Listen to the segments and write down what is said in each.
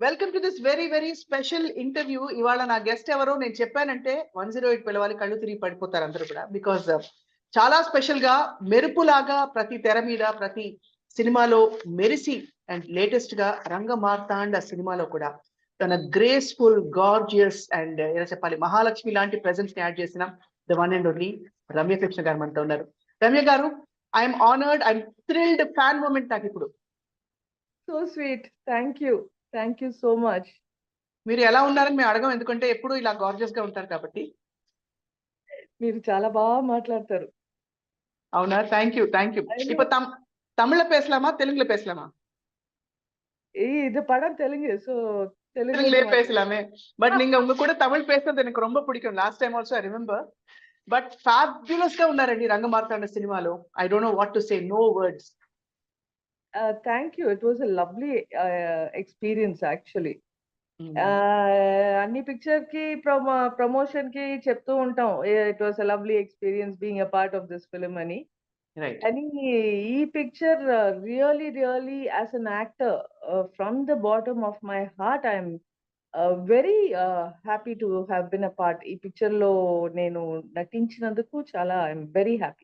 Welcome to this very very special interview. ఇవాళ నా guest ఎవరో నేను చెప్పానంటే 108 పిలవాలి, కళ్ళు తిరిగి పడిపోతారు అందరూ కూడా. బికాస్ చాలా స్పెషల్ గా మెరుపులాగా ప్రతి తెర మీద ప్రతి సినిమాలో మెరిసి అండ్ లేటెస్ట్ గా రంగ మార్తాండ సినిమాలో కూడా తన గ్రేస్ఫుల్ గార్జియస్ అండ్ ఎలా చెప్పాలి మహాలక్ష్మి లాంటి ప్రెజెన్స్ ని యాడ్ చేసిన the one and only Ramya Krishna గారు మనతో ఉన్నారు. రమ్య గారు, I'm honoured, I'm thrilled, fan moment నాకు ఇప్పుడు. So sweet. Thank you so much. మీరు ఎలా ఉన్నారని మేము అడగం, ఎందుకంటే ఎప్పుడు ఇలా గార్జియస్ గా ఉంటారు కాబట్టి. మీరు చాలా బాగా మాట్లాడతారు. అవునా? Thank you. இப்ப தமிழ்ல பேசலாமா தெலுங்குல பேசலாமா? இது படம் தெலுங்கு, ஸோ தெலுங்குலயே பேசலாமே. பட் நீங்க உங்க கூட தமிழ் பேசுறது எனக்கு ரொம்ப பிடிக்கும். Last time also I remember. But fabulous గా ఉన్నారండి రంగమార్తాండ సినిమాలో. I don't know what to say, no words. Thank you. It was a lovely experience actually. అన్ని పిక్చర్ కి ప్రమోషన్ కి చెప్తూ ఉంటాం, it was a lovely experience being a part of this film అని. అని ఈ picture really as an actor from the bottom of my heart I'm very happy to have been a part. ఈ picture లో నేను నటించినందుకు చాలా I'm very happy.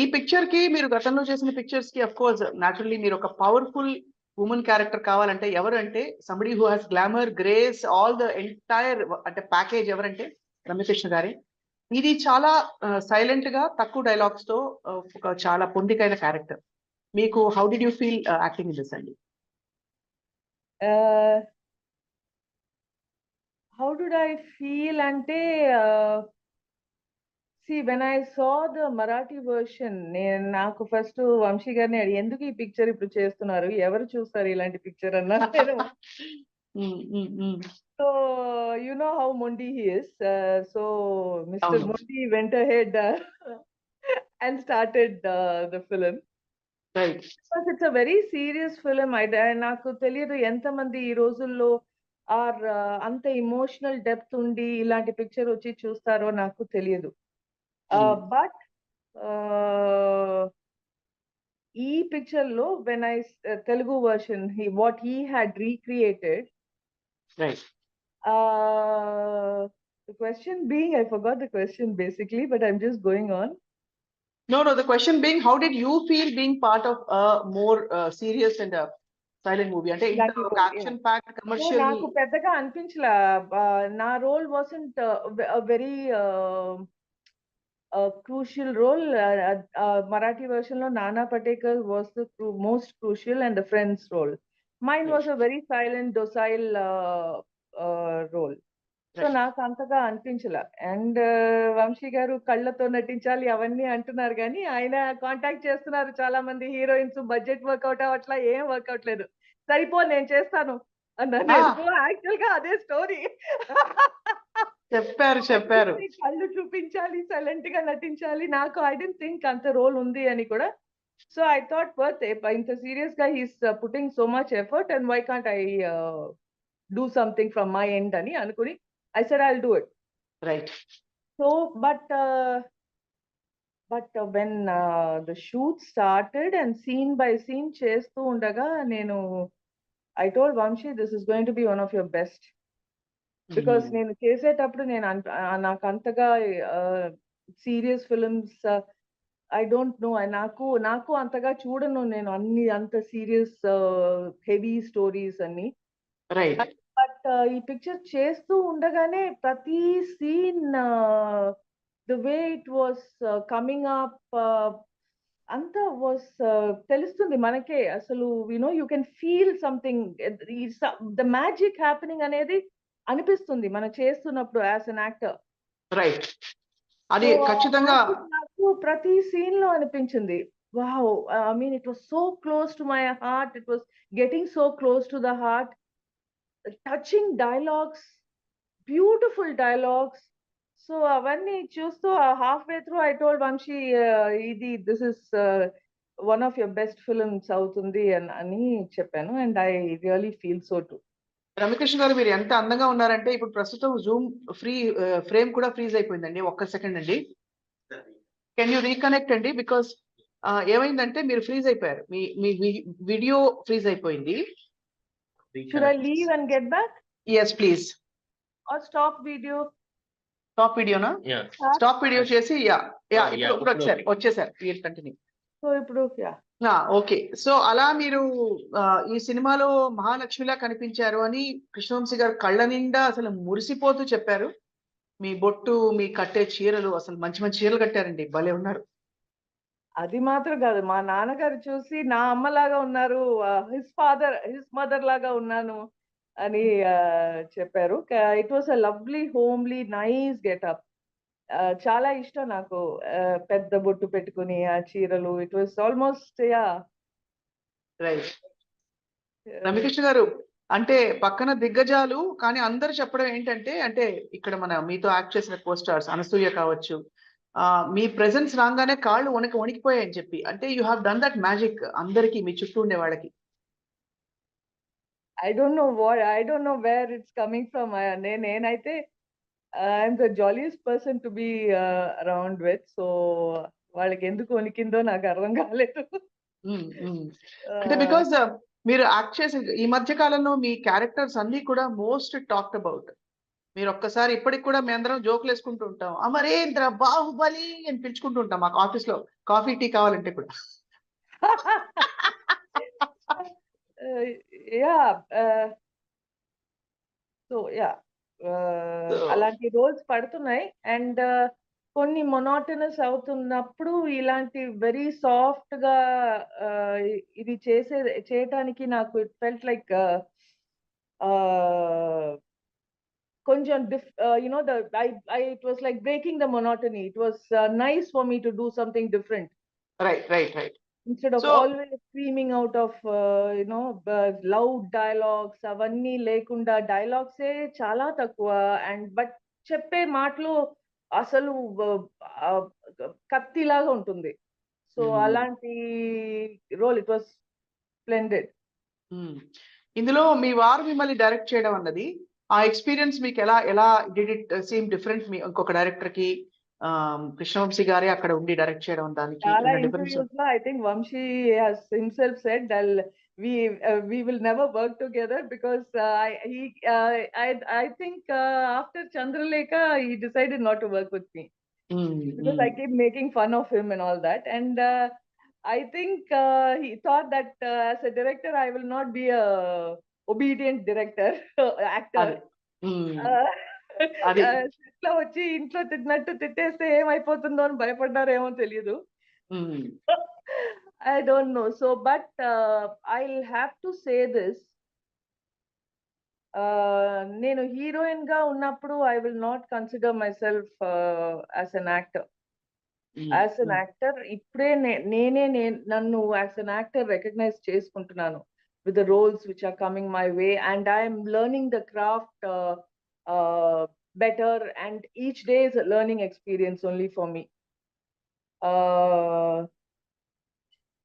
ఈ picture కి మీరు గతంలో చేసిన పిక్చర్స్ కి అఫ్ కోర్స్ న్యాచురల్లీ మీరు ఒక పవర్ఫుల్ ఉమెన్ క్యారెక్టర్ కావాలంటే ఎవరు అంటే somebody who has glamour, grace, all the entire అంటే ప్యాకేజ్ ఎవరంటే రమ్యకృష్ణ గారే. ఇది చాలా సైలెంట్ గా తక్కువ డైలాగ్స్ తో ఒక చాలా పొందికైన క్యారెక్టర్. మీకు how did you feel acting in this అండి? హౌ డిడ్ ఐ ఫీల్ అంటే see when I saw the Marathi version, నాకు ఫస్ట్ వంశీ గారిని అడిగి ఎందుకు ఈ పిక్చర్ ఇప్పుడు చేస్తున్నారు, ఎవరు చూస్తారు ఇలాంటి పిక్చర్ అన్నా. So you know how Mondi he is, so Mr. Mondi went ahead and started the film. Right. Because it's a very serious film. నాకు తెలియదు ఎంతమంది ఈ రోజుల్లో ఆర్ అంత ఇమోషనల్ డెప్త్ ఉండి ఇలాంటి పిక్చర్ వచ్చి చూస్తారో నాకు తెలియదు. బట్ ఈ పిక్చర్ లో when I Telugu version what he had recreated, the question being, I forgot the question basically, but I'm just going on. No, the question being, how did you feel being part of a more serious and a silent movie? అంటే ఇంత action packed commercial. నాకు పెద్దగా అనిపించలా. నా role wasn't very crucial role. Marathi version lo Nana Patekar was the most crucial and the friend's role. Mine was a very silent, docile role. So నాకు అంతగా అనిపించలా. And Vamsi గారు కళ్ళతో నటించాలి అవన్నీ అంటున్నారు, కానీ ఆయన కాంటాక్ట్ చేస్తున్నారు చాలా మంది హీరోయిన్స్, బడ్జెట్ వర్కౌట్ అవ్వట్లా, ఏం వర్కౌట్ లేదు, సరిపో నేను చేస్తాను అన్నారు. యాక్చువల్ గా అదే స్టోరీ చెప్పారు. కళ్ళు చూపించాలి, సైలెంట్ గా నటించాలి. నాకు ఐ డోంట్ థింక్ అంత రోల్ ఉంది అని కూడా. సో ఐ థాట్ వర్త్ ఇంత సీరియస్ గా he's putting so much effort and why can't I do something from my end అని అనుకుని I said I'll do it. Right. So, but when the shoot started and scene by scene chestu undaga, I told Vamshi, this is going to be one of your best. Because నేను చేసేటప్పుడు నాకు అంతగా serious films I don't know, నాకు అంతగా చూడను నేను అన్ని అంత సీరియస్ హెవీ స్టోరీస్ అన్ని. రైట్. బట్ ఈ పిక్చర్ చేస్తూ ఉండగానే ప్రతి scene the way it was coming up అంతా వాస్ తెలుస్తుంది మనకే. అసలు you can feel something, the magic happening అనేది అనిపిస్తుంది మనం చేస్తున్నప్పుడు యాజ్ అన్ యాక్టర్. రైట్. అది ఖచ్చితంగా నాకు ప్రతి సీన్ లో అనిపించింది. Wow, I mean it was so close to my heart, it was getting so close to the heart. Touching dialogues, beautiful dialogues. So అవన్నీ చూస్తూ half way through I told Vamsi, this is one of your best films అవుతుంది అని చెప్పాను. And I really feel so too. Ramya Krishna garu, మీరు ఎంత అందంగా ఉన్నారంటే ఇప్పుడు ప్రస్తుతం జూమ్ ఫ్రేమ్ కూడా ఫ్రీజ్ అయిపోయిందండి. ఒక్క సెకండ్ అండి, కెన్ యూ రీకనెక్ట్ అండి? బికాస్ ఏమైందంటే మీరు ఫ్రీజ్ అయిపోయారు, మీ వీడియో ఫ్రీజ్ అయిపోయింది. Should I leave and get back yes please. or stop video? Stop వీడియోనా? Yeah. స్టాప్ వీడియో చేసి యా Yeah, ఇప్పుడు వచ్చారు okay. వచ్చేసారు. Please continue. So ఇప్పుడు yeah. ఓకే. సో అలా మీరు ఈ సినిమాలో మహాలక్ష్మిలా కనిపించారు అని కృష్ణవంశీ గారు కళ్ళ నిండా అసలు మురిసిపోతూ చెప్పారు. మీ బొట్టు, మీ కట్టే చీరలు అసలు మంచి మంచి చీరలు కట్టారండి, భలే ఉన్నారు. అది మాత్రం కాదు, మా నాన్నగారు చూసి నా అమ్మలాగా ఉన్నారు, హిస్ మదర్ లాగా ఉన్నాను అని చెప్పారు. It was a lovely homely nice getup. చాలా ఇష్టం నాకు పెద్ద బొట్టు పెట్టుకుని ఆ చీరలు. It was almost yeah. Right. Ramya Krishna garu, అంటే పక్కన దిగ్గజాలు, కానీ అందరు చెప్పడం ఏంటంటే, అంటే ఇక్కడ మన మీతో యాక్ట్ చేసిన కో స్టార్స్ అనసూయ కావచ్చు, మీ ప్రెజెన్స్ రాగానే కాళ్ళు వణికిపోయాయని చెప్పి, అంటే you have done that magic అందరికి, మీ చుట్టూ ఉండే వాళ్ళకి. I don't know where it's coming from. నేనైతే I'm the jolliest person to be around with. So వాళ్ళకి ఎందుకు వణికిందో నాకు అర్థం కాలేదు. అంటే బికాస్ మీరు యాక్ట్ చేసే ఈ మధ్య కాలంలో మీ క్యారెక్టర్స్ అన్ని కూడా మోస్ట్ టాక్డ్ అబౌట్. మీరు ఒక్కసారి ఇప్పటికి కూడా మేము అందరం జోకులు వేసుకుంటూ ఉంటాం, అమరేంద్ర బాహుబలి అని పిలుచుకుంటూ ఉంటాం మాకు ఆఫీస్ లో కాఫీ టీ కావాలంటే కూడా. అలాంటి రోల్స్ పడుతున్నాయి. అండ్ కొన్ని మొనాటనస్ అవుతున్నప్పుడు ఇలాంటి వెరీ సాఫ్ట్ గా ఇది చేయటానికి నాకు ఇట్ ఫెల్ట్ లైక్ కొంచెం it was like breaking the monotony. It was nice for me to do something different. Right. Instead of always screaming out of loud dialogues, avanni lekunda dialogues chala takkuva, and but cheppe maatlu asalu katti laga untundi. So alanti role, it was splendid. ఇందులో మీ వారు మిమ్మల్ని direct చేయడం అన్నది, ఆ experience మీకు ఎలా did it seem different? మీ ఇంకొక director కి కృష్ణవంశీ గారే అక్కడ ఉండి డైరెక్ట్ చేయడం, దానికి I think Vamshi has himself said that we will never work together because I think after Chandralekha he decided not to work with me because I keep making fun of him and all that, and I think he thought that as a director I will not be a obedient director actor. ఇంట్లో వచ్చి ఇంట్లో తిట్టినట్టు తిట్టేస్తే ఏమైపోతుందో అని భయపడ్డారేమో తెలియదు. I don't no. So but I will have to say this, నేను heroine గా ఉన్నప్పుడు I will not consider my self as an actor. As an actor ఇప్పుడే నన్ను యాజ్ అన్ యాక్టర్ రికగ్నైజ్ చేసుకుంటున్నాను with the roles which are coming my way, and I am learning the craft better, and each day is a learning experience only for me.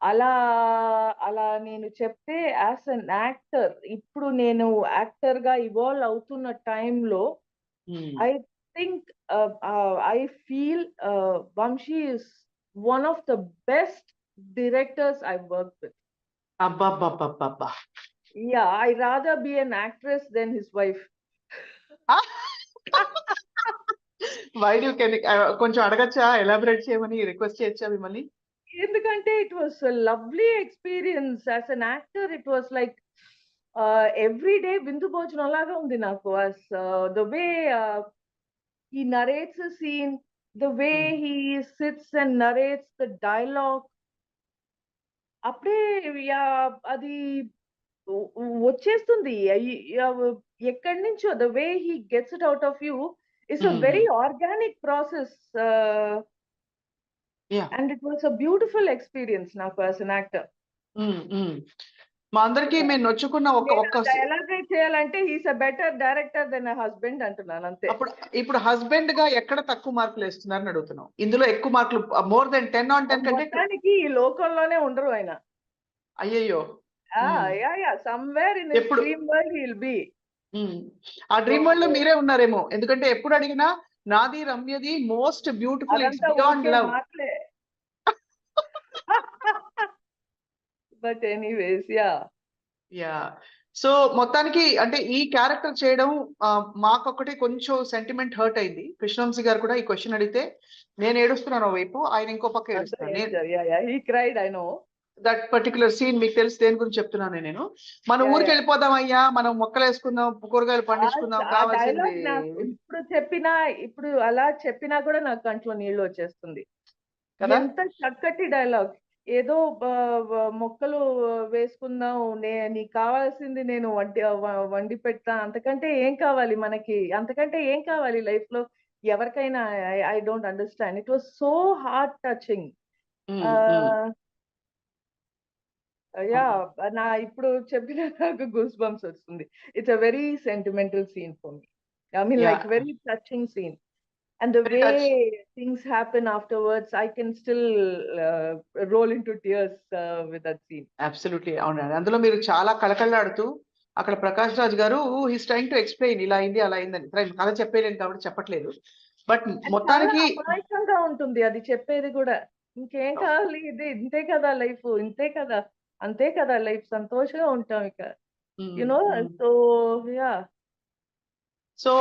అలా నేను చెప్తే as an actor ఇప్పుడు నేను actor గా evolve అవుతున్న టైంలో I think I feel Vamsi is one of the best directors I've worked with. అబ్బా. Yeah, I'd rather be an actress than his wife. Why do you కొంచెం అడగచ్చా, ఎలాబరేట్ చేయమని request చేయొచ్చా మిమ్మల్ని? ఎందుకంటే it was a lovely experience. As an actor it was like every day విందు భోజనం లాగా ఉంది నాకు. As the way he narrates a scene, the way he sits and narrates the dialogue, అప్పుడే అది వచ్చేస్తుంది ఎక్కడి నుంచో. The way he gets it out of you it's a very organic process, and it was a beautiful experience నాకు as an actor. మా అందరికి మేము నొచ్చుకున్న ఎలాగై చేయాలంటే he's a better director than a husband అంటున్నాను అంతే. ఇప్పుడు హస్బెండ్ గా ఎక్కడ తక్కువ మార్కులు వేస్తున్నారని అడుగుతున్నాం. ఇందులో ఎక్కువ మార్కులు మోర్ దెన్ 10 on 10 కంటే ఈ లోకంలోనే ఉండరు ఆయన. అయ్యయ్యో. somewhere in his dream world he will be. ఆ డ్రీమ్ వరల్డ్ లో మీరే ఉన్నారేమో, ఎందుకంటే ఎప్పుడు అడిగినా నాది రమ్యది most beautiful, it's beyond love. But anyways, yeah. So మొత్తానికి అంటే ఈ క్యారెక్టర్ చేయడం మాకొక్కటి కొంచెం సెంటిమెంట్ హర్ట్ అయింది. కృష్ణవంశీ గారు కూడా ఈ క్వశ్చన్ అడిగితే నేను ఏడుస్తున్నాను ఓవైపు, ఆయన ఇంకో పక్క ఏడుస్తున్నాను. He cried, I know. That particular scene మీకు తెలుసు దేని గురించి చెప్తున్నాను నేను. మన ఊరికి వెళ్ళిపోదాం అయ్యా, మనం మొక్కలు వేసుకుందాం, కూరగాయలు పండించుకుందాం, ఆ కావాల్సింది డైలాగ్ నాకు ఇప్పుడు అలా చెప్పినా కూడా నాకు కంట్లో నీళ్లు వచ్చేస్తుంది. కదా. ఎంత చక్కటి డైలాగ్. ఏదో మొక్కలు వేసుకుందాం, నీకు కావాల్సింది నేను వండి పెడతా, అంతకంటే ఏం కావాలి మనకి, అంతకంటే ఏం కావాలి లైఫ్ లో ఎవరికైనా. I don't understand. It was so heart touching. Yeah, నా ఇప్పుడు చెప్పిన నాకు గూస్ బంప్స్ వస్తుంది. It's a very sentimental scene for me. I mean like very touching scene. And the way things happen afterwards, I can still roll into tears with that scene. Absolutely. అవునండి. అందులో మీరు చాలా కళకళలాడుతూ అక్కడ ప్రకాష్ రాజ్ గారు he's trying to explain ఇలా అయింది అలా అయిందని. కథ చెప్పలేను కాబట్టి చెప్పట్లేదు. బట్ మొత్తానికి అమాయకంగా ఉంటుంది అది చెప్పేది కూడా. ఇంకేం కావాలి, ఇది ఇంతే కదా లైఫ్, ఇంతే కదా, అంతే కదా లైఫ్, సంతోషంగా ఉంటాం ఇక. You know, so yeah. సో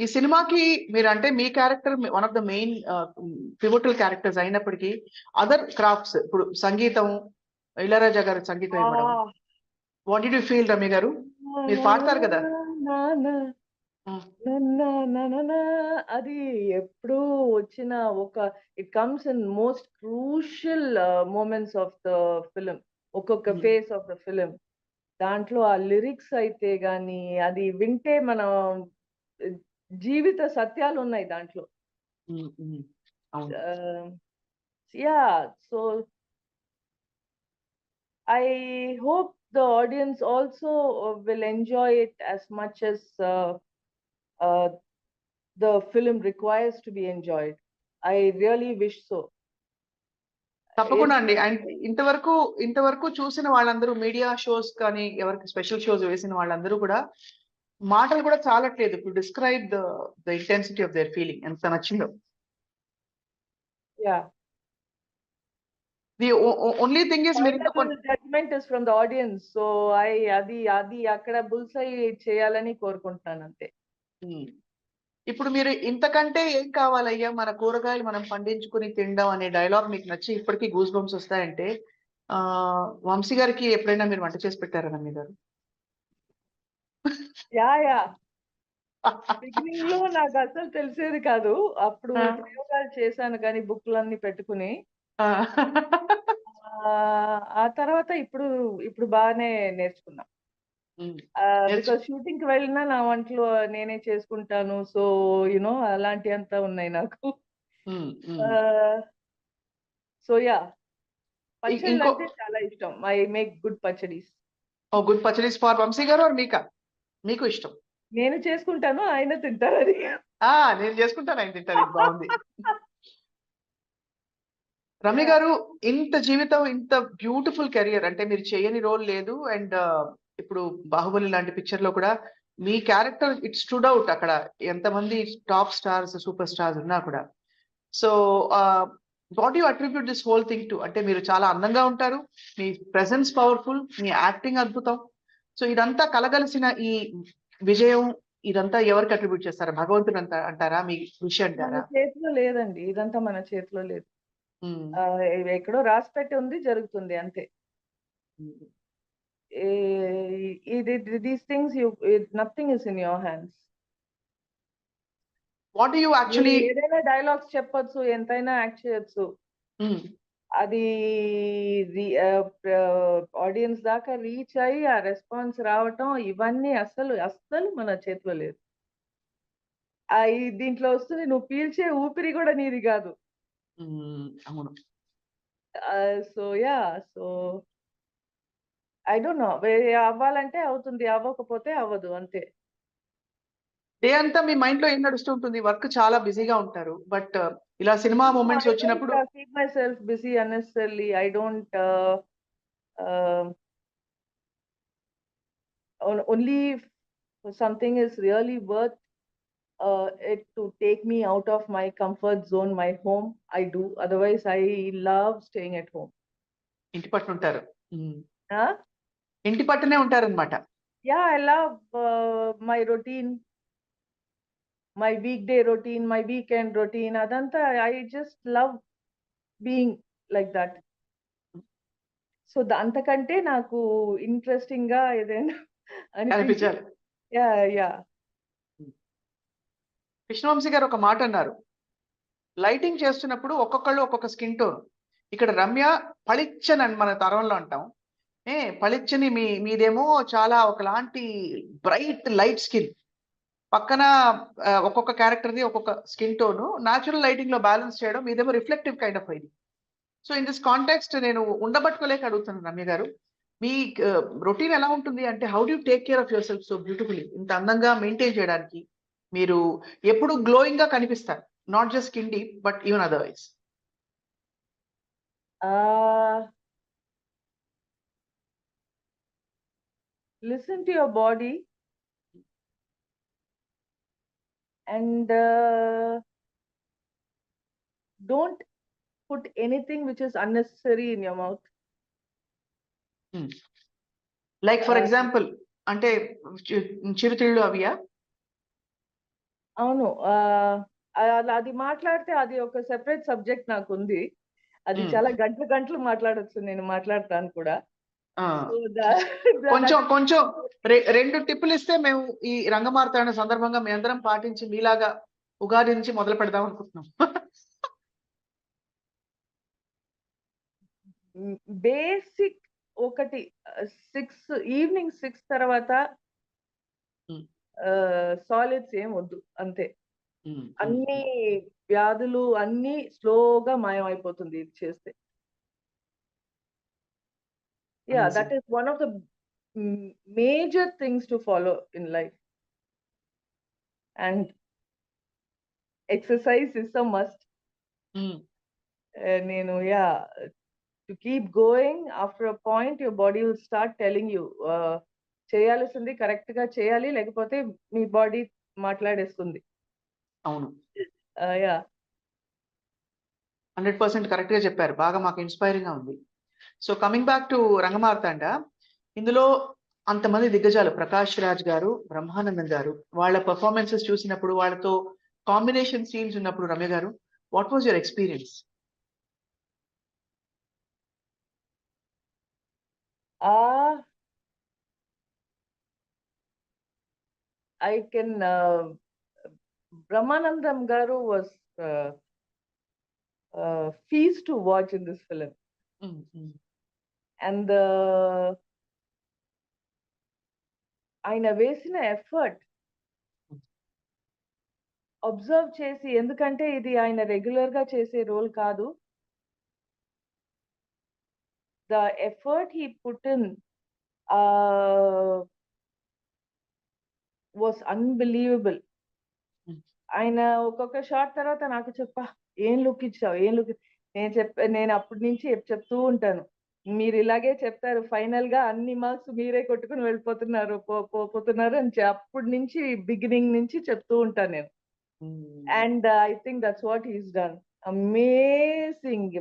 ఈ సినిమాకి మీరు అంటే మీ character one of the main pivotal characters అయినప్పటికీ అదర్ క్రాఫ్ట్స్, ఇప్పుడు సంగీతం, ఇళయరాజా గారి సంగీతం ఇవ్వడం, what did you feel Ramya గారు? మీరు పాడతారు కదా. అది ఎప్పుడు వచ్చిన ఒక, it comes in most crucial moments of the film, ఒక్కొక్క ఫేస్ ఆఫ్ ద ఫిలిం. దాంట్లో ఆ లిరిక్స్ అయితే గాని అది వింటే మనం జీవిత సత్యాలు ఉన్నాయి దాంట్లో. Yeah, so I hope the audience also will enjoy it as much as the film requires to be enjoyed. I really wish so. తప్పకుండా అండి. అండ్ ఇంతవరకు చూసిన వాళ్ళందరూ, మీడియా షోస్ కానీ ఎవరికి స్పెషల్ షోస్ వేసిన వాళ్ళందరూ కూడా మాటలు కూడా చాలట్లేదు to describe the intensity of their feeling, ఎంత నచ్చిందో. Yeah, the only thing is మీరు judgement is from the audience. So అది అక్కడ బుల్సై చేయాలని కోరుకుంటున్నాను అంతే. ఇప్పుడు మీరు ఇంతకంటే ఏం కావాలయ్యా, మన కూరగాయలు మనం పండించుకుని తినడం అనే డైలాగ్ మీకు నచ్చి ఇప్పటికీ గూస్ బంప్స్ వస్తాయంటే, వంశీ గారికి ఎప్పుడైనా మీరు వంట చేసి పెట్టారా రమ్య గారు? యా, బిగినింగ్ లో నాకు అసలు తెలిసేది కాదు. అప్పుడు ప్రయోగాలు చేశాను కానీ బుక్లన్నీ పెట్టుకుని. ఆ తర్వాత ఇప్పుడు బాగానే నేర్చుకున్నా. బికాస్ షూటింగ్ కి వెళ్ళినా నా వంటలు నేనే చేసుకుంటాను. సో యునో అలాంటి అంతా ఉన్నాయి నాకు. సో యా, పచ్చళ్ళు అంటే చాలా ఇష్టం. I make good pachadis. Good pachadis for Vamsi గారు ఆర్ మీకా? మీకు ఇష్టం? నేను చేసుకుంటాను, ఆయన తింటారు. అది నేను చేసుకుంటాను, ఆయన తింటారు. బాగుంది. రమ్య గారు, ఇంత జీవితం, ఇంత బ్యూటిఫుల్ కెరియర్, అంటే మీరు చేయని రోల్ లేదు. అండ్ ఇప్పుడు బాహుబలి లాంటి పిక్చర్ లో కూడా మీ క్యారెక్టర్ ఇట్ స్టూడ్ అవుట్. అక్కడ ఎంతమంది టాప్ స్టార్స్, సూపర్ స్టార్స్ ఉన్నా కూడా. So what you attribute this whole thing to? అంటే మీరు చాలా అందంగా ఉంటారు, మీ ప్రెసెన్స్ పవర్ఫుల్, మీ యాక్టింగ్ అద్భుతం. సో ఇదంతా కలగలిసిన ఈ విజయం, ఇదంతా ఎవరికి అట్రిబ్యూట్ చేస్తారా? భగవంతుడు అంటారా, మీ కృషి అంటారా? మన చేతిలో లేదండి, ఇదంతా మన చేతిలో లేదు. ఎక్కడో రాసి పెట్టి ఉంది, జరుగుతుంది అంతే. These things, nothing is in your hands. What do you actually... ఏదైనా డైలాగ్స్ చెప్పొచ్చు, ఎంతైనా యాక్ట్ చేయొచ్చు. అది ఆడియన్స్ దాకా రీచ్ అయ్యి ఆ రెస్పాన్స్ రావటం, ఇవన్నీ అస్సలు మన చేతిలో లేదు. దీంట్లో వస్తుంది, నువ్వు పీల్చే ఊపిరి కూడా నీది కాదు. అవును. So yeah, so I don't no, అవ్వాలంటే అవుతుంది, అవ్వకపోతే అవ్వదు, అంతే. డే అంతా మీ మైండ్ లో ఏం నడుస్తూ ఉంటుంది? వర్క్ చాలా బిజీగా ఉంటారు, బట్ ఇలా సినిమా మూమెంట్స్ వచ్చినప్పుడు keep my self busy unnecessarily. I don't only something is really worth it to take me out of my comfort zone, my home, I do. Otherwise I love staying at home. ఇంటి పట్టున ఉంటారు. ఇంటి పట్టునే ఉంటారన్నమాట. Yeah, I love my routine, my weekday routine, my weekend routine. Adanta, I just love being like that. So అంతకంటే నాకు interesting గా ఏదైనా అనిపించి అనిపించాలి. యా యా కృష్ణవంశీ గారు ఒక మాట అన్నారు, లైటింగ్ చేస్తున్నప్పుడు ఒక్కొక్కళ్ళు ఒక్కొక్క స్కిన్ టోన్. ఇక్కడ రమ్య పళిచ్చని అని మన తరంలో అంటాం, పళిచ్చని మీదేమో చాలా ఒకలాంటి బ్రైట్ లైట్ స్కిన్. పక్కన ఒక్కొక్క క్యారెక్టర్ది ఒక్కొక్క స్కిన్ టోన్, న్యాచురల్ లైటింగ్ లో బ్యాలెన్స్ చేయడం, మీదేమో రిఫ్లెక్టివ్ కైండ్ ఆఫ్ ఇది. సో ఇన్ దిస్ కాంటెక్స్ట్ నేను ఉండబట్టుకోలేక అడుగుతున్నాను రమ్య గారు, మీ రొటీన్ ఎలా ఉంటుంది అంటే, how do take care of your self so beautifully? ఇంత అందంగా మెయింటైన్ చేయడానికి మీరు ఎప్పుడు గ్లోయింగ్ గా కనిపిస్తారు, not just skin deep but even otherwise. Listen to your body and don't put anything which is unnecessary in your mouth. Like for example అంటే చిరుతిళ్ళు అవియా? అవును, అది మాట్లాడితే అది ఒక సెపరేట్ సబ్జెక్ట్ నాకు ఉంది. అది చాలా గంటలు గంటలు మాట్లాడొచ్చు, నేను మాట్లాడతాను కూడా. కొంచెం కొంచెం 2 టిప్పులు ఇస్తే మేము ఈ రంగమార్తాండ సందర్భంగా మీ అందరం పాటించి మీలాగా ఉగాది నుంచి మొదలు పెడదాం అనుకుంటున్నాం. బేసిక్ ఒకటి, ఈవినింగ్ 6 తర్వాత సాలిడ్స్ ఏం వద్దు, అంతే. అన్ని వ్యాధులు అన్ని స్లోగా మాయం అయిపోతుంది ఇది చేస్తే. Yeah, that is one of the major things to follow in life. And exercise is a must. And to keep going, after a point your body will start telling you చేయాల్సింది కరెక్ట్ గా చేయాలి, లేకపోతే మీ body మాట్లాడేస్తుంది. అవును, yeah 100% correct గా చెప్పారు, బాగా మాకు inspiring గా ఉంది. So coming back to Rangamarthanda, ఇందులో అంతమంది దిగ్గజాలు, ప్రకాష్ రాజ్ గారు, బ్రహ్మానందం గారు, వాళ్ళ పర్ఫార్మెన్సెస్ చూసినప్పుడు, వాళ్ళతో కాంబినేషన్ సీన్స్ ఉన్నప్పుడు, రమ్య గారు, what was your experience? I can Brahmanandam garu was feast to watch in this film. And ఆయన వేసిన ఎఫర్ట్ అబ్జర్వ్ చేసి, ఎందుకంటే ఇది ఆయన రెగ్యులర్ గా చేసే రోల్ కాదు. The effort he put in was unbelievable. ఆయన ఒక్కొక్క షాట్ తర్వాత నాకు ఏం లుక్ ఇచ్చావు, ఏం లుక్. నేను అప్పటి నుంచి చెప్తూ ఉంటాను, మీరు ఇలాగే చెప్తారు, ఫైనల్ గా అన్ని మార్క్స్ మీరే కొట్టుకుని పోతున్నారు అని అప్పటి నుంచి బిగినింగ్ నుంచి చెప్తూ ఉంటాను నేను. And I think that's what he's done. Amazing,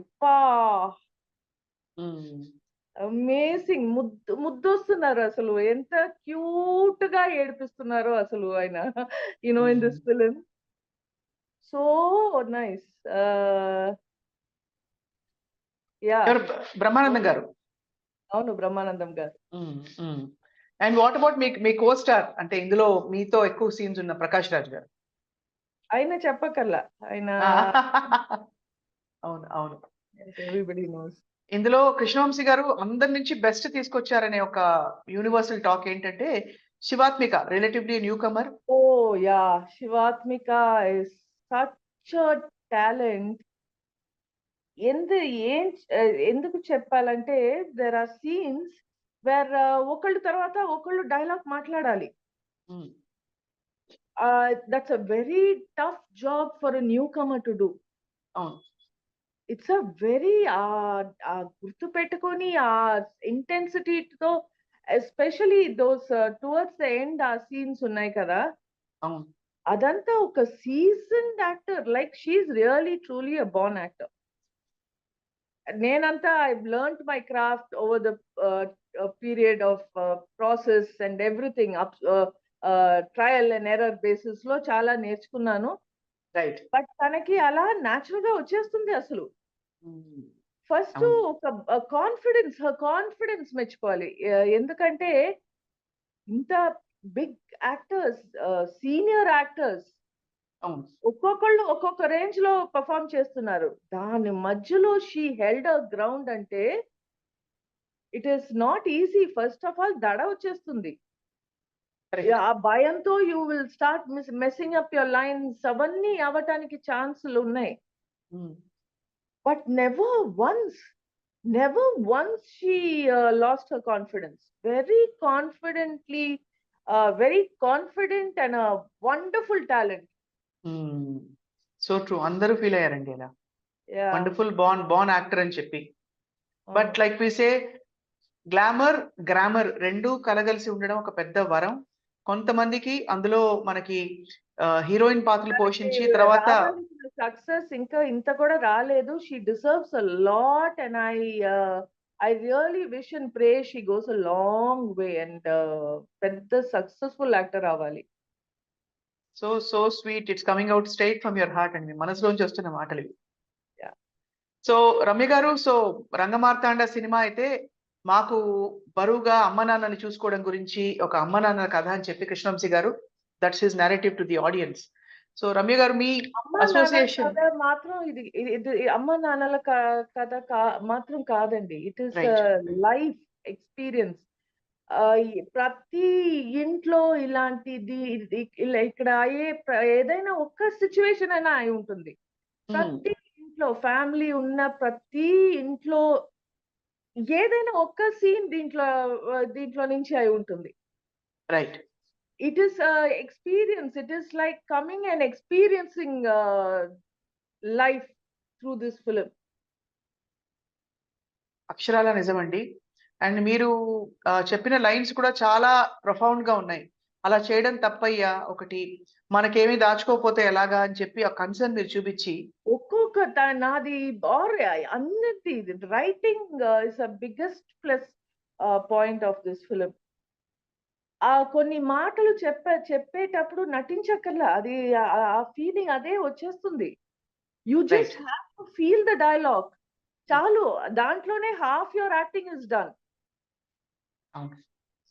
amazing. ముద్దొస్తున్నారు అసలు, ఎంత క్యూట్ గా ఏడిపిస్తున్నారు అసలు ఆయన, you know, in this film. So nice. Brahmanandam గారు. అవును, బ్రహ్మానందం గారు. అండ్ వాట్ అబౌట్ మీ కో స్టార్, అంటే ఇందులో మీతో ఎక్కువ సీన్స్ ఉన్న ప్రకాష్ రాజ్ గారు? ఆయన చెప్పకల్లా, ఆయన అవును అవును, ఎవ్రీబడీ నోస్. ఇందులో కృష్ణవంశీ గారు అందరి నుంచి బెస్ట్ తీసుకొచ్చారనే ఒక యూనివర్సల్ టాక్ ఏంటంటే, Shivathmika relatively newcomer. Oh yeah, Shivathmika is such a talent. ఎందుకు చెప్పాలంటే, దేర్ ఆర్ సీన్స్ వేర్ ఒకళ్ళు తర్వాత ఒకళ్ళు డైలాగ్ మాట్లాడాలి. That's a very tough job for a newcomer to do. It's a very గుర్తు పెట్టుకొని ఆ ఇంటెన్సిటీతో, especially those towards the end ఆ సీన్స్ ఉన్నాయి కదా, అదంతా ఒక seasoned actor. Like she's really truly a born actor. నేనంతా I learned my craft over the period of process and everything trial and error basis లో చాలా నేర్చుకున్నాను. రైట్. బట్ తనకి అలా న్యాచురల్ గా వచ్చేస్తుంది అసలు. ఫస్ట్ అవును. ఒక కాన్ఫిడెన్స్ మెచ్చుకోవాలి. ఎందుకంటే ఇంత బిగ్ యాక్టర్స్, సీనియర్ యాక్టర్స్ అవును. ఒక్కొక్కళ్ళు ఒక్కొక్క రేంజ్ లో పెర్ఫార్మ్ చేస్తున్నారు. దాని మధ్యలో షీ హెల్డ్ అ గ్రౌండ్ అంటే it is not easy. First of all దడ వచ్చేస్తుంది. కరెక్ట్. ఆ భయంతో you will start messing up your lines, అవన్నీ అవ్వటానికి ఛాన్సులు ఉన్నాయి. But never once she lost her confidence. Very confidently, very confident and wonderful talent. So true. అందరూ feel అయ్యారండి ఇలా. వండర్ఫుల్ బాన్ యాక్టర్ అని చెప్పి. But like we say glamour, grammar రెండూ కలగలిసి ఉండడం ఒక పెద్ద వరం. కొంతమందికి అందులో మనకి హీరోయిన్ పాత్రలు పోషించి తర్వాత సక్సెస్ ఇంకా ఇంత కూడా రాలేదు. She deserves a lot and I really wish and pray she goes a long way and పెద్ద సక్సెస్ఫుల్ యాక్టర్ అవ్వాలి. So sweet. It's coming out straight from your heart అండి. మనసులోంచి వస్తున్న మాటలు ఇవి. Yeah. సో రమ్య గారు, సో రంగమార్తాండ సినిమా అయితే మాకు బరువుగా అమ్మ నాన్నని చూసుకోవడం గురించి ఒక అమ్మ నాన్న కథ అని చెప్పి కృష్ణవంశీ గారు, that's his narrative to the audience. So Ramya గారు మీ అమ్మ నాన్నల అసోసియేషన్ కథ మాత్రం ఇది అమ్మ నాన్నల కథ మాత్రం కాదండి. It is right. Life experience. ప్రతి ఇంట్లో ఇలాంటిది ఇక్కడ అయ్యే ఏదైనా ఒక్క సిచ్యువేషన్ అయినా అయి ఉంటుంది. ప్రతి ఇంట్లో ఫ్యామిలీ ఉన్న ప్రతి ఇంట్లో ఏదైనా ఒక్క సీన్ దీంట్లో నుంచి అయి ఉంటుంది. Right. It is experience. It is like coming and experiencing life through this film. అక్షరాల నిజమండి. అండ్ మీరు చెప్పిన లైన్స్ కూడా చాలా ప్రొఫౌండ్ గా ఉన్నాయి. అలా చేయడం తప్పయ్యా, ఒకటి మనకేమీ దాచుకోకపోతే ఎలాగా అని చెప్పి ఆ కన్సర్న్ మీరు చూపించి ఒక్కొక్క నాది అన్నిటి writing is a biggest plus point of this film. కొన్ని మాటలు చెప్పేటప్పుడు నటించక్కర్లా, అది ఆ ఫీలింగ్ అదే వచ్చేస్తుంది. You just have to feel the dialogue చాలు. దాంట్లోనే half your acting is done.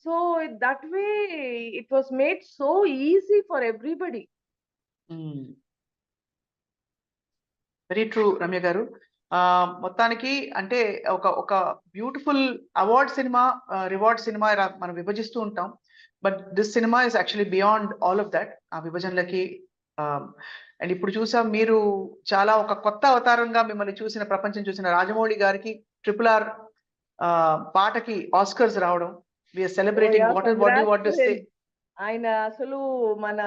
So that way it was made so easy for everybody. Very true Ramya గారు. మొత్తానికి అంటే ఒక beautiful award cinema, reward cinema మనం విభజిస్తూ ఉంటాం. But this cinema is actually beyond all of that, ఆ విభజనలకి. And ఇప్పుడు చూసాం మీరు చాలా ఒక కొత్త అవతారంగా మిమ్మల్ని చూసిన, ప్రపంచం చూసిన రాజమౌళి గారికి RRR పాటకి ఆస్కర్స్ రావడం. We're celebrating what to say. ఆయన అసలు మన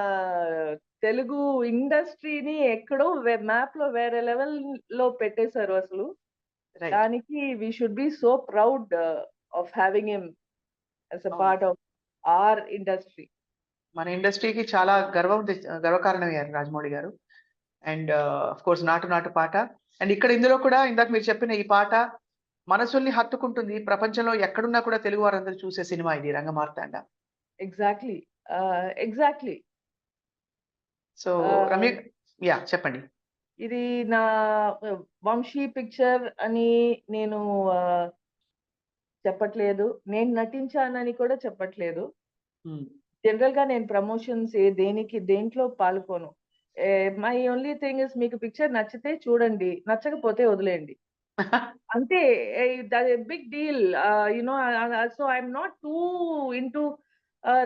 తెలుగు ఇండస్ట్రీని ఎక్కడో మ్యాప్ లో వేరే లెవెల్ లో పెట్టేశారు అసలు. దానికి we should be so proud of having him as a part of our industry. మన ఇండస్ట్రీకి చాలా గర్వకారణమయ్యారు రాజమౌళి గారు. అండ్ ఆఫ్ కోర్స్ నాటు నాటు పాట. అండ్ ఇక్కడ ఇందులో కూడా ఇందాక మీరు చెప్పిన ఈ పాట మనసుల్ని హత్తుకుంటుంది. ప్రపంచంలో ఎక్కడున్నా కూడా తెలుగు వారందరూ చూసే సినిమా ఇది Rangamarthanda. Exactly. So Ramya, yeah చెప్పండి. ఇది నా వంశీ పిక్చర్ అని నేను చెప్పట్లేదు, నేను నటించానని కూడా చెప్పట్లేదు. జనరల్ గా నేను ప్రమోషన్స్ దేంట్లో పాల్గొను. మై ఓన్లీ థింగ్ ఇస్ మీకు పిక్చర్ నచ్చితే చూడండి, నచ్చకపోతే వదిలేయండి అంతే. Big deal you know. So I'm not too into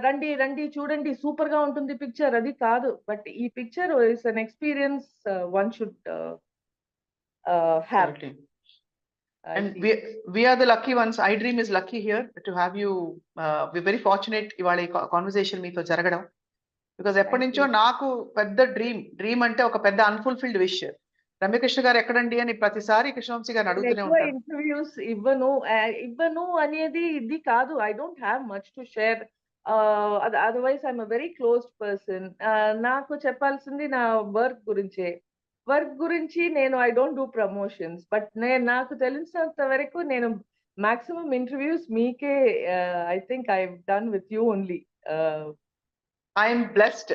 రండి చూడండి సూపర్ గా ఉంటుంది పిక్చర్, అది కాదు. బట్ ఈ picture is an experience one should have. And we are the lucky ones. I Dream is lucky here to have you. We're very fortunate ఇవాళ ఈ conversation మీతో జరగడం. బికాజ్ ఎప్పటి నుంచో నాకు పెద్ద డ్రీమ్ అంటే ఒక పెద్ద అన్ఫుల్ఫిల్డ్ విష్. రమ్యకృష్ణ గారు ఎక్కడండి అని ప్రతిసారి కృష్ణవంశీ గారిని అడుగుతూనే ఉంటారు. ఇంటర్వ్యూస్ ఇవ్వను అనేది ఇది కాదు. I don't have much to share. Otherwise I'm a very closed person. నాకు చెప్పాల్సింది నా వర్క్ గురించి నేను I don't do promotions. But నాకు తెలిసినంత వరకు నేను maximum interviews meeke I think I've done with you only. I am blessed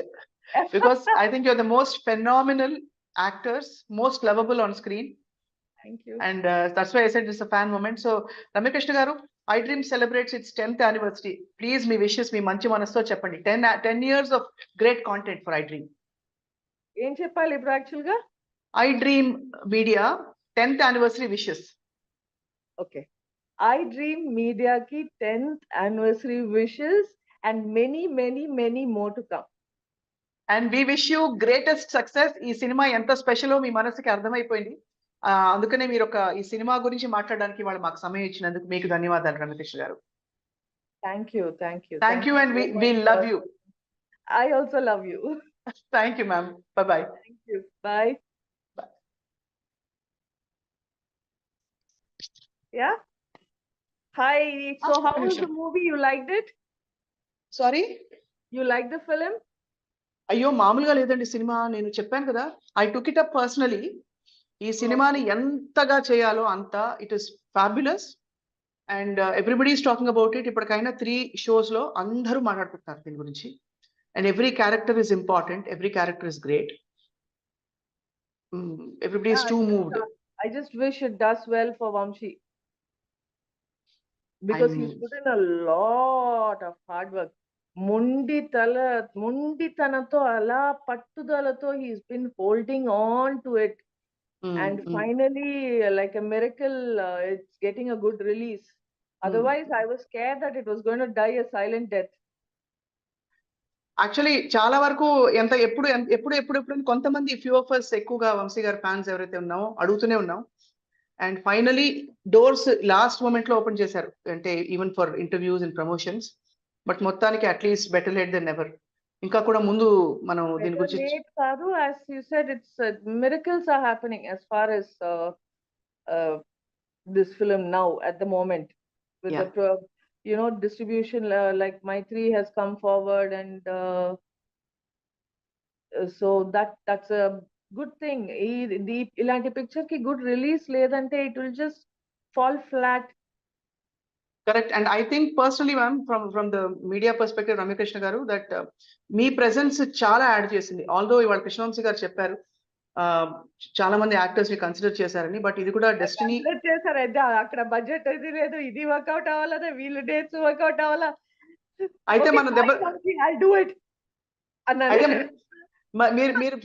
because I think you're the most phenomenal actors, most lovable on screen. Thank you. And that's why I said it's a fan moment. So Ramyakrishna garu, iDream celebrates its 10th anniversary. Please me wishes me manchi manasto cheppandi. 10 years of great content for iDream. ఏం చెప్పాలి ఇప్పుడు actual గా? iDream Media 10th anniversary wishes. Okay. iDream Media ki 10th anniversary wishes and many more to come. And we wish you greatest success. ఈ cinema ఎంత స్పెషలో మీ మనసుకి అర్థమైపోయింది. అందుకనే మీరు ఈ సినిమా గురించి మాట్లాడడానికి వాళ్ళు మాకు సమయం ఇచ్చినందుకు మీకు ధన్యవాదాలు రమకృష్ణ గారు. Thank you. Thank you and we love you. I also love you. Thank you, ma'am. Bye-bye. Thank you. Bye. Yeah. Hi. So how was the movie? You liked it? Sorry? You liked the film? అయ్యో మామూలుగా లేదండి cinema. నేను చెప్పాను కదా, I took it up personally. ఈ సినిమాని ఎంతగా చేయాలో అంత. It is fabulous and everybody is talking about it. ఇప్పటికైనా 3 shows లో అందరూ మాట్లాడుకుంటున్నారు దీని గురించి. And every character is important, every character is great. Everybody is too moved. I just wish it does well for Vamshi. Because he's put in a lot of hard work. Munditanato ala pattudalato he's been holding on to it. And finally, like a miracle, it's getting a good release. Otherwise, I was scared that it was going to die a silent death. Actually చాలా వరకు ఎప్పుడు కొంతమంది few of us ఎక్కువగా వంశీ గారి fans ఎవరైతే ఉన్నామో అడుగుతూనే ఉన్నాం. And finally doors last moment లో ఓపెన్ చేశారు, అంటే even for interviews and promotions. But మొత్తానికి at least better late than never. ఇంకా కూడా ముందు మనం దీని గురించి కాదు, as you said, it's miracles are happening as far as this film now at the moment with the distribution, like Maitri has come forward, and so that's a good thing. Ilanti picture ki good release ledante it will just fall flat. Correct. And I think personally, ma'am, from the media perspective, Ramyakrishna garu, that me presence చాలా add చేసింది. Although ఇవాళ కృష్ణవంశీ గారు చెప్పారు చాలా మంది actors ని consider చేశారని, but ఇది కూడా డెస్టినీ చేశారు. అక్కడ బడ్జెట్ అది లేదు, ఇది వర్కౌట్ అవ్వాలా, వీళ్ళ డేట్స్ వర్కౌట్ అవ్వాలా. అయితే మన దెబ్బ మీరు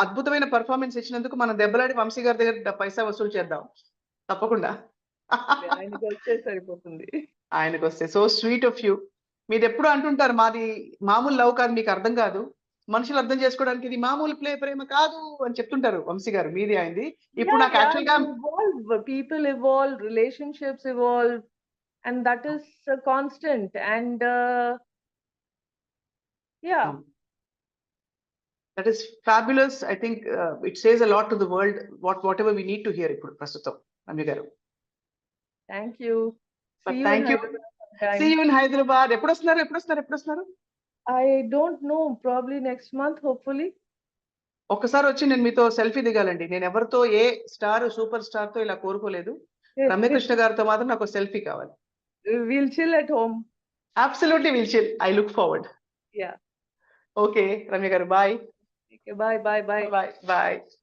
అద్భుతమైన పర్ఫార్మెన్స్ ఇచ్చినందుకు మనం దెబ్బలాడి వంశీ గారి దగ్గర పైసా వసూలు చేద్దాం తప్పకుండా. ఆయనకి వస్తే సరిపోతుంది. ఆయనకు వస్తే. So sweet of you. మీరు ఎప్పుడు అంటుంటారు మాది మామూలు లవ్ కాదు, మీకు అర్థం కాదు, మనుషులు అర్థం చేసుకోవడానికి ఇది మామూలు ప్రేమ కాదు అని చెప్తుంటారు వంశీ గారు. మీది అయింది. ఇప్పుడు నాకు యాక్చువల్ గా people evolve, relationships evolve, and that is constant. And that is fabulous. I think it says a lot to the world, whatever we need to hear ఇప్పుడు ప్రస్తుతం. రమ్య గారు, thank you. Thank you. See you in Hyderabad. ఎప్పుడు వస్తున్నారు? I don't know, probably next month, hopefully. ఒక్కసారి వచ్చి నేను మీతో selfie దిగాలండి. నేను ఎవరితో ఏ స్టార్ సూపర్ స్టార్ తో ఇలా కోరుకోలేదు. రమ్యకృష్ణ గారితో మాత్రం నాకు సెల్ఫీ కావాలి. We'll chill at home. Absolutely, we'll chill. I look forward. Yeah. Okay, Ramya garu, bye. Okay, bye. Bye.